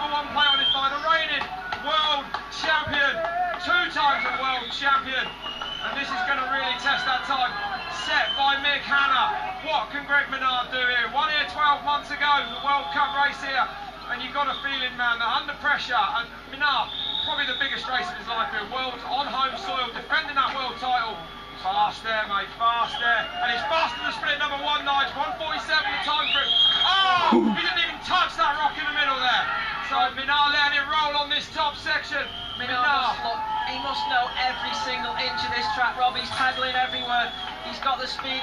#1 plate on his bike, the reigning world champion, 2 times a world champion, and this is going to really test that time. Set by Mick Hanna. What can Greg Menard do here? Won here 12 months ago, the World Cup race here, and you've got a feeling, man, that under pressure, and Menard, probably the biggest race of his life here, world on home soil, defending that world title. Fast there, mate, fast there. And he's faster than split #1, Nige. 1:47 the time for him. Oh, he didn't even touch that rock in the middle there. So Menard letting it roll on this top section. Menard, look, he must know every single inch of this track, Rob. He's pedalling everywhere. He's got the speed,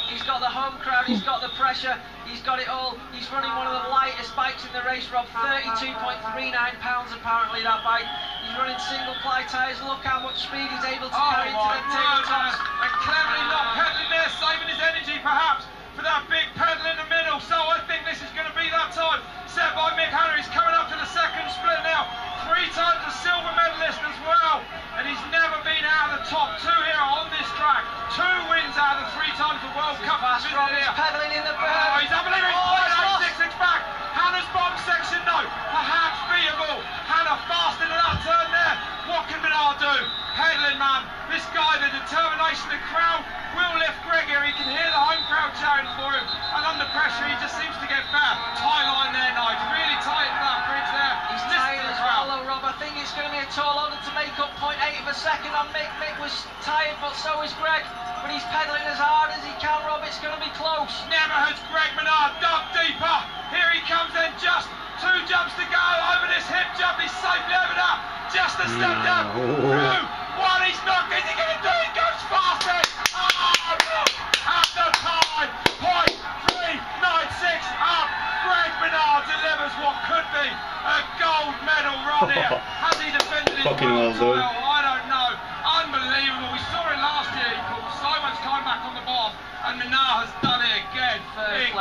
he's got the home crowd, he's got the pressure, he's got it all. He's running one of the lightest bikes in the race, Rob. 32.39 pounds apparently, that bike. He's running single ply tyres. Look how much speed he's able to carry into the tabletops. And cleverly not pedaling there, saving his energy perhaps for that big pedal in the middle. So I think this is going to be that time. Set by Mick Hanna. He's coming up to the second split now. 3 times a silver medalist as well. And he's never been out of the top 2 here on this track. 2 wins out of the 3 times the World Cup. Fast, Rob. He's pedaling in the berm. Oh, he's unbelievable. He's 866 back. Hanna's bottom section though, perhaps beatable. Hanna fast into that turn there. What can Menard do? Headland, man. This guy, the determination, the crowd will lift Greg here. He can hear the home crowd shouting for him. And under pressure, he just seems to get better. Tie line there, Nige. Really tight to that bridge there. He's tired as well, though, Rob. I think it's going to be a tall order to make up 0.8 of a second on Mick. Mick was tired, but so is Greg. But he's pedaling as hard as he can, Rob. It's going to be close. Never has Greg Menard dug deeper. Here he comes then, just 2 jumps to go over this hip jump. He's safely over that. Just a step down. 2, 1, he's not. Is he going to do it? He goes faster. Oh, no. At the time. 0.396 up. Greg Menard delivers what could be a gold medal run here. Has he defended his world title? I don't know. Unbelievable. We saw it last year. He put so much time back on the bottom, and Menard has done it again.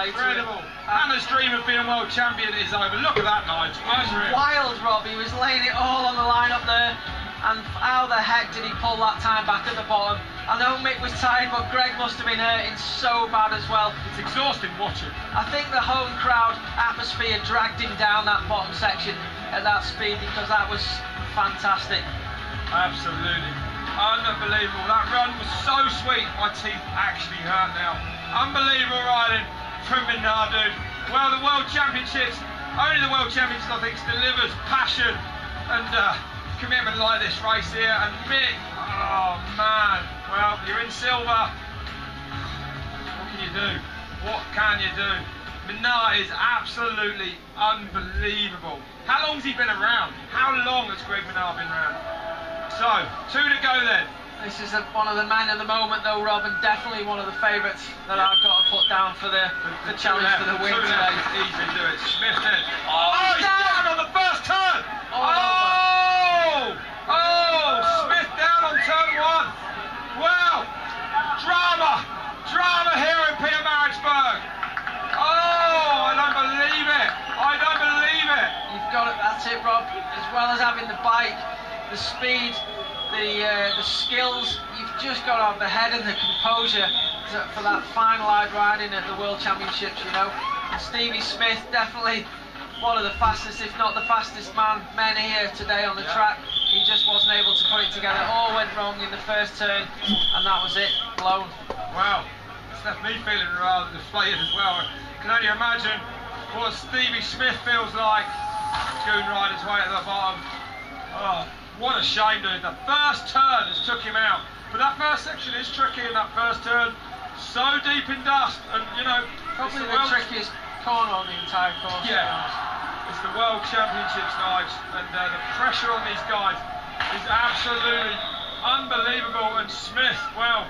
Incredible. Hanna's dream of being world champion is over. Look at that, Nige. Wild, Rob. He was laying it all on the line up there. And how the heck did he pull that time back at the bottom? I know Mick was tired, but Greg must have been hurting so bad as well. It's exhausting watching. I think the home crowd atmosphere dragged him down that bottom section at that speed, because that was fantastic. Absolutely. Unbelievable. That run was so sweet. My teeth actually hurt now. Unbelievable riding from Menard, dude. Well, the World Championships, only the World Championships, I think, delivers passion and commitment like this race here. And Mick, oh man, well, you're in silver. What can you do? What can you do? Menard is absolutely unbelievable. How long's he been around? How long has Greg Menard been around? So, 2 to go then. This is one of the men of the moment though, Rob, and definitely one of the favourites that I've got to put down for the challenge for the win today. Easy do it. Smith then. Oh, he's down on the first turn! Smith down on turn 1. Wow! Drama here in Pietermaritzburg. Oh, I don't believe it. I don't believe it. You've got it, that's it, Rob. As well as having the bike, the speed, the skills, you've just got to have the head and the composure for that finalised riding at the World Championships, you know. And Stevie Smith, definitely one of the fastest, if not the fastest men here today on the track. He just wasn't able to put it together. All went wrong in the first turn, and that was it, blown. Wow, it's left me feeling rather deflated as well. I can only imagine what Stevie Smith feels like. Goon riders way at the bottom. Oh, what a shame, dude. The first turn has took him out. But that first section is tricky in that first turn. So deep in dust, and you know, probably the trickiest corner on the entire course. Yeah, it's the World Championships, Nige, and the pressure on these guys is absolutely unbelievable. And Smith, well,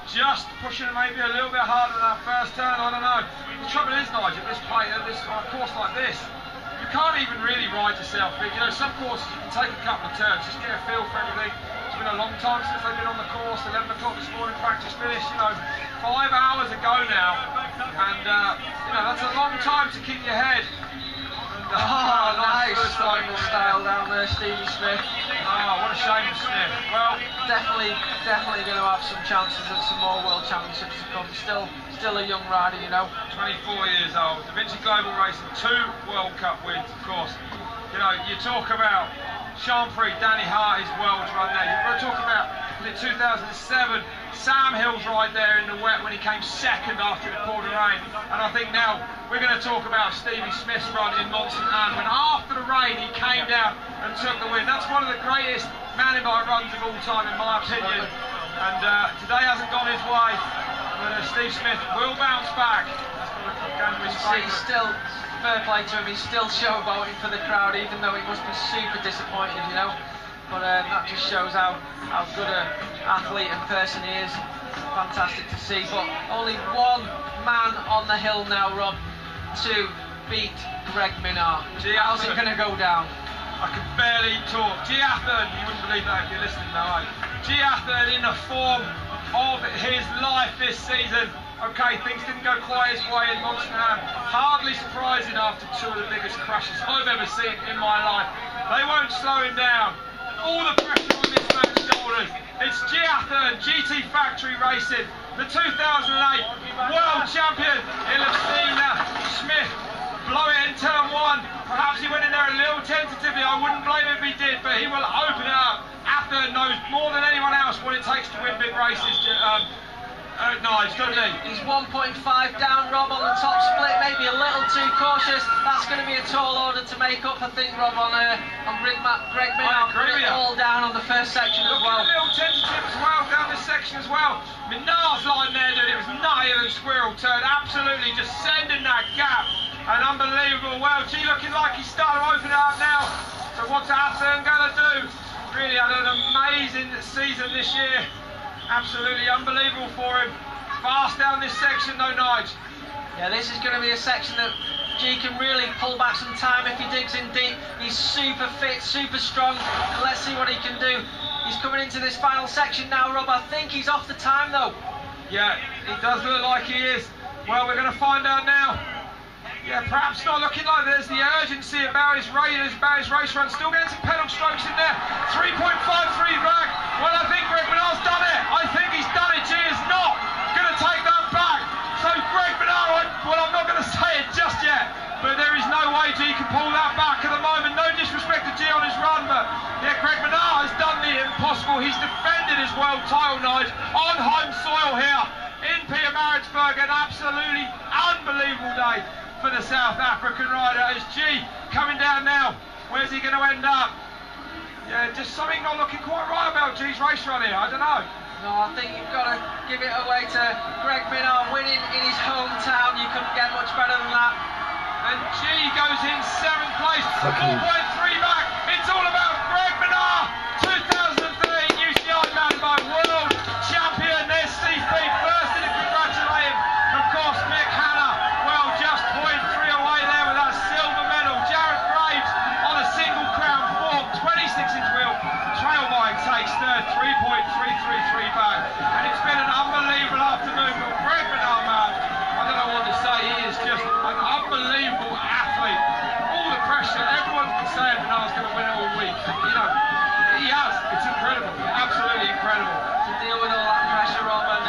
just pushing maybe a little bit harder than that first turn. I don't know. The trouble is, Nige, at this course like this, you can't even really ride yourself. You know, some courses you can take a couple of turns, just get a feel for everything. It's been a long time since they've been on the course. 11 o'clock this morning, practice finished. You know, 5 hours ago now, and you know, that's a long time to keep your head. And, nice, starting the style down there, Stevie Smith. Oh, what a shame for Smith. Well, definitely going to have some chances at some more World Championships to come. Still a young rider, you know. 24 years old. Da Vinci Global Racing, 2 World Cup wins, of course. You know, you talk about Champrix, Danny Harty's world run there. You're talking about in 2007, Sam Hill's right there in the wet when he came second after it poured rain. And I think now we're going to talk about Stevie Smith's run in Mont St Anne when after the rain he came down and took the win. That's one of the greatest mountain bike runs of all time in my opinion. And today hasn't gone his way, but Steve Smith will bounce back. He's still, fair play to him, he's still showboating for the crowd, even though he must be super disappointed, you know. But that just shows how good an athlete and person he is. Fantastic to see. But only one man on the hill now, Rob, to beat Greg Minnaar. How's it going to go down? I can barely talk. Giathan, you wouldn't believe that if you're listening now, eh? Giathan in the form of his life this season. Okay, things didn't go quite his way in Mont St Anne. Hardly surprising after 2 of the biggest crashes I've ever seen in my life. They won't slow him down. All the pressure on this man's shoulders. It's Giathan, GT Factory Racing, the 2008 World Champion. He'll have seen Smith blow it in turn 1. Perhaps he went in there a little tentatively. I wouldn't blame him if he did, but he will open it up. Athan knows more than anyone else what it takes to win big races. Nice, doesn't he? He's 1.5 down, Rob, on the top split, maybe a little too cautious. That's going to be a tall order to make up, I think, Rob, on Greg Minnaar. Put it all down on the first section as well. A little tentative as well down this section as well. Minnaar's line there, dude, it was nuttier than squirrel turn, absolutely just sending that gap. And unbelievable. Well, G looking like he's starting to open it up now. So what's Athan going to do? Really had an amazing season this year. Absolutely unbelievable for him. Fast down this section though, Nige. Yeah, this is going to be a section that G can really pull back some time if he digs in deep. He's super fit, super strong, and let's see what he can do. He's coming into this final section now, Rob. I think he's off the time though. Yeah, it does look like he is. Well, we're going to find out now. Yeah, perhaps not looking like there's the urgency about his race run. Still getting some pedal strokes in there. 3.53 back. Well, I think Greg Minnaar's done it. I think he's done it. G is not going to take that back. So Greg Minnaar, well, I'm not going to say it just yet, but there is no way G can pull that back at the moment. No disrespect to G on his run, but yeah, Greg Minnaar has done the impossible. He's defended his world title, Nige, on home soil here in Pietermaritzburg. An absolutely unbelievable day for the South African rider. As G coming down now, where's he going to end up? Yeah, just something not looking quite right about G's race run here, I don't know. No, I think you've got to give it away to Greg Minnaar winning in his hometown. You couldn't get much better than that. And G goes in 7th place, 4.3 back. It's all about Greg Minnaar, 2003 UCI MTB World Champion. There's Steve B, first in to congratulate him. Of course, Mick Hanna, well, just 0.3 away there with that silver medal. Jared Graves on a single crown form, 26-inch wheel. Trail bike takes third, 3.333 back. And it's been an unbelievable afternoon. But Greg Minnaar, man, I don't know what to say. He is just an unbelievable athlete. All the pressure, everyone's been saying Minnaar's going to win it all week. You know, he has. It's incredible. Absolutely incredible. To deal with all that pressure, Rob, and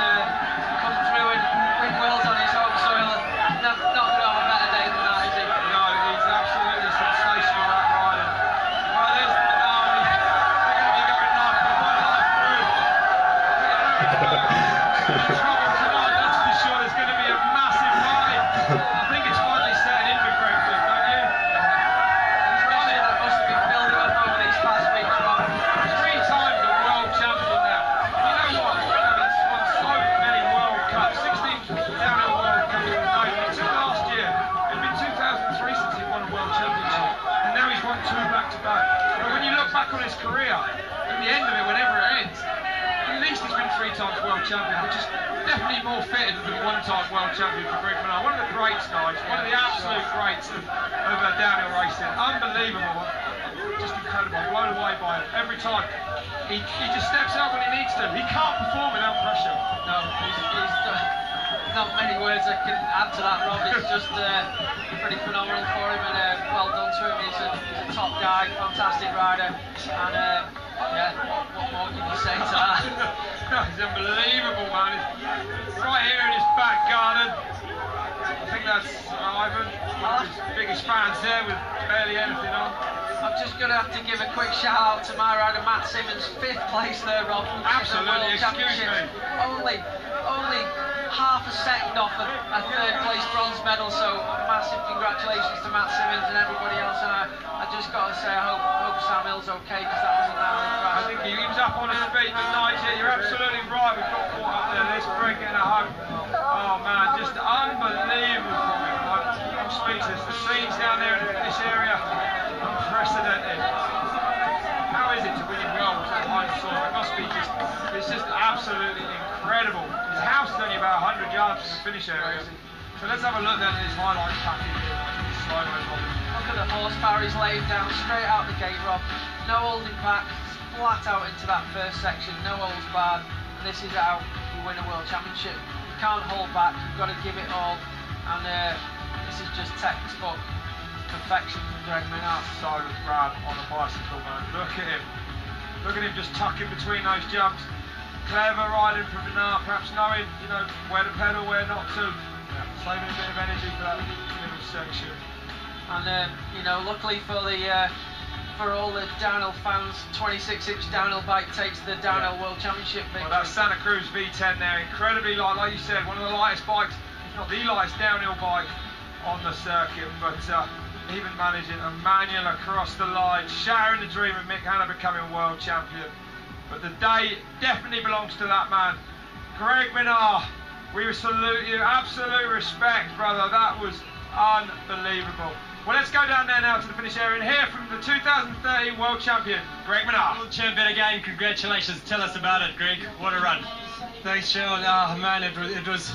come through and win worlds on his home soil. Not going to have a better day than that, is he? No, he's absolutely sensational, that rider. Well, there's Minnaar. They're going to be going like one life through. Trouble tonight, that's for sure. There's going to be a massive party. I think it's finally setting in for Greg, don't you? He's done it. That must have been building up over these past weeks, Rob. 3 times a world champion now. You know what? He's won so many World Cups. 16 downhill World Cups. No, until last year. It'd been 2003 since he won a World Championship. And now he's won 2 back-to-back. But when you look back on his career, at the end of it, whenever it ends, at least he's been 3 times World Champion, which is definitely more fitted than 1-time World Champion for Greg Minnaar. One of the greats, guys. One of the absolute greats of downhill racing. Unbelievable. Just incredible. I'm blown away by it every time. He just steps out when he needs to. He can't perform without pressure. No, he's not many words I can add to that, Rob. It's just pretty phenomenal for him, and well done to him. He's a top guy, fantastic rider, and Yeah, what more can you say to that? It's unbelievable, man. It's right here in his back garden. I think that's Ivan, one of his biggest fans there with barely anything on. I'm just going to have to give a quick shout out to my rider Matt Simmons, 5th place there, Rob. Absolutely, excuse me. Only half a second off a 3rd place bronze medal, so massive congratulations to Matt Simmons and everybody else. And I just got to say, I hope Sam Hill's okay, because that was a gnarly crash. I think he was up on his feet tonight. You're absolutely right. We've got caught up there. Let's bring it home. Oh man, just unbelievable from him. I'm speechless. The scenes down there in this area, unprecedented. How is it to win a world at Hindsaw? It must be it's just absolutely incredible. His house is only about 100 yards from the finish area. So let's have a look then at his highlight package. Look at the horsepower he's laid down straight out the gate, Rob. No holding back, flat out into that first section, no holds barred. This is how you win a world championship. You can't hold back, you've got to give it all. And this is just textbook perfection from Greg Minnaar. So rad on a bicycle, man. Look at him. Look at him just tucking between those jumps. Clever riding from Minnaar, perhaps knowing, where to pedal, where not to. Yeah, saving a bit of energy for that little section. And luckily for all the downhill fans, 26-inch downhill bike takes the downhill world championship victory. Well, that's Santa Cruz V10 there, incredibly light, like you said, one of the lightest bikes, if not the lightest downhill bike on the circuit, but even managing a manual across the line, sharing the dream of Mick Hanna becoming world champion. But the day definitely belongs to that man, Greg Minnaar. We salute you, absolute respect, brother. That was unbelievable. Well, let's go down there now to the finish area and hear from the 2013 world champion, Greg Minnaar. World champion again, congratulations. Tell us about it, Greg. What a run. Thanks, Sean. Oh man, it was,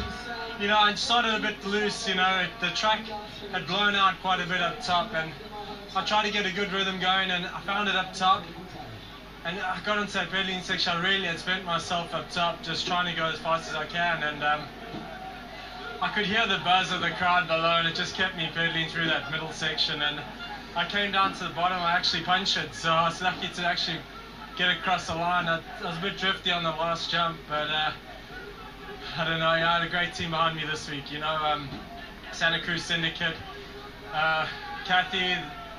I started a bit loose, the track had blown out quite a bit up top, and I tried to get a good rhythm going, and I found it up top. And I got into that pedaling section, I really had spent myself up top, just trying to go as fast as I can, and I could hear the buzz of the crowd below, and it just kept me pedaling through that middle section, and I came down to the bottom, I actually punctured, so I was lucky to actually get across the line. I was a bit drifty on the last jump, but I don't know, I had a great team behind me this week, Santa Cruz Syndicate, Kathy,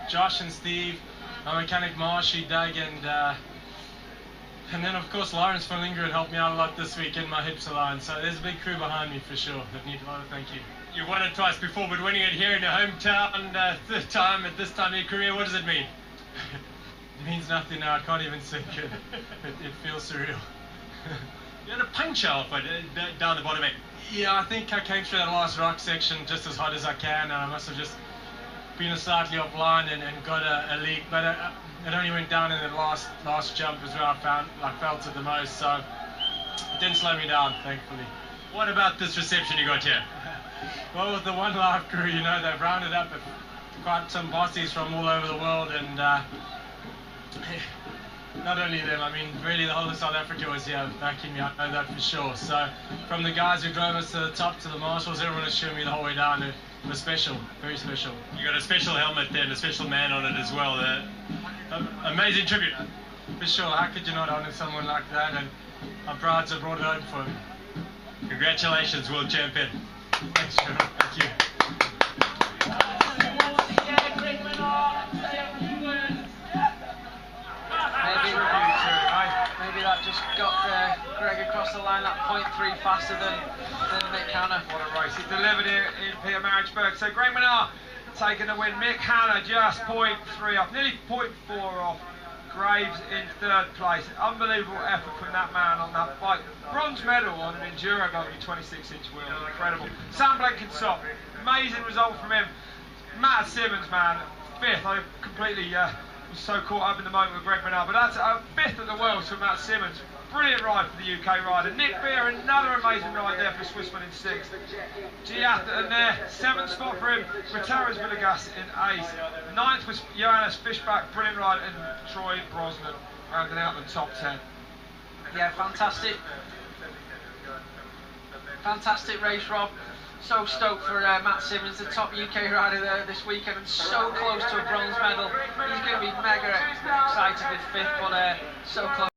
Josh and Steve, my mechanic Marshy, Doug, and then of course Lawrence from Lingard helped me out a lot this week in my hips aligned, so there's a big crew behind me for sure that need a lot of thank you. You won it twice before, but winning it here in your hometown, third time at this time in your career, what does it mean? It means nothing now, I can't even think it. It feels surreal. You had a puncture off down the bottom end. Yeah, I think I came through that last rock section just as hard as I can, and I must have just been slightly offline and got a leak, but it only went down in the last jump is where I felt it the most, so it didn't slow me down, thankfully. What about this reception you got here? Well, with the One Life crew, they've rounded up quite some bosses from all over the world, and not only them, I mean, really the whole of South Africa was here backing me, I know that for sure. So, from the guys who drove us to the top to the marshals, everyone was cheering me the whole way down. It was special, very special. You got a special helmet there and a special man on it as well. Amazing tribute. For sure, how could you not honor someone like that? And I'm proud to have brought it home for him. Congratulations, world champion. Thanks, Sean. Thank you. Maybe that just got Greg across the line that 0.3 faster than Mick Hanna. What a race he delivered here in Pietermaritzburg. So Greg Minnaar taking the win. Mick Hanna just 0.3 off, nearly 0.4 off. Graves in third place. Unbelievable effort from that man on that bike. Bronze medal on an Enduro W 26-inch wheel. Incredible. Sam Blenkinsop, amazing result from him. Matt Simmons, man, 5th. I completely was so caught up in the moment with Greg Minnaar, but that's 5th at the world for Matt Simmons. Brilliant ride for the UK rider. Nick Beer, another amazing ride there for Swissman in 6th. Giathan there, 7th spot for him. Guterres Villegas in 8th. 9th was Johannes Fischbach, brilliant ride, and Troy Brosnan rounding out the top 10. Yeah, fantastic. Fantastic race, Rob. So stoked for Matt Simmons, the top UK rider there this weekend, and so close to a bronze medal. He's going to be mega excited with 5th, but so close.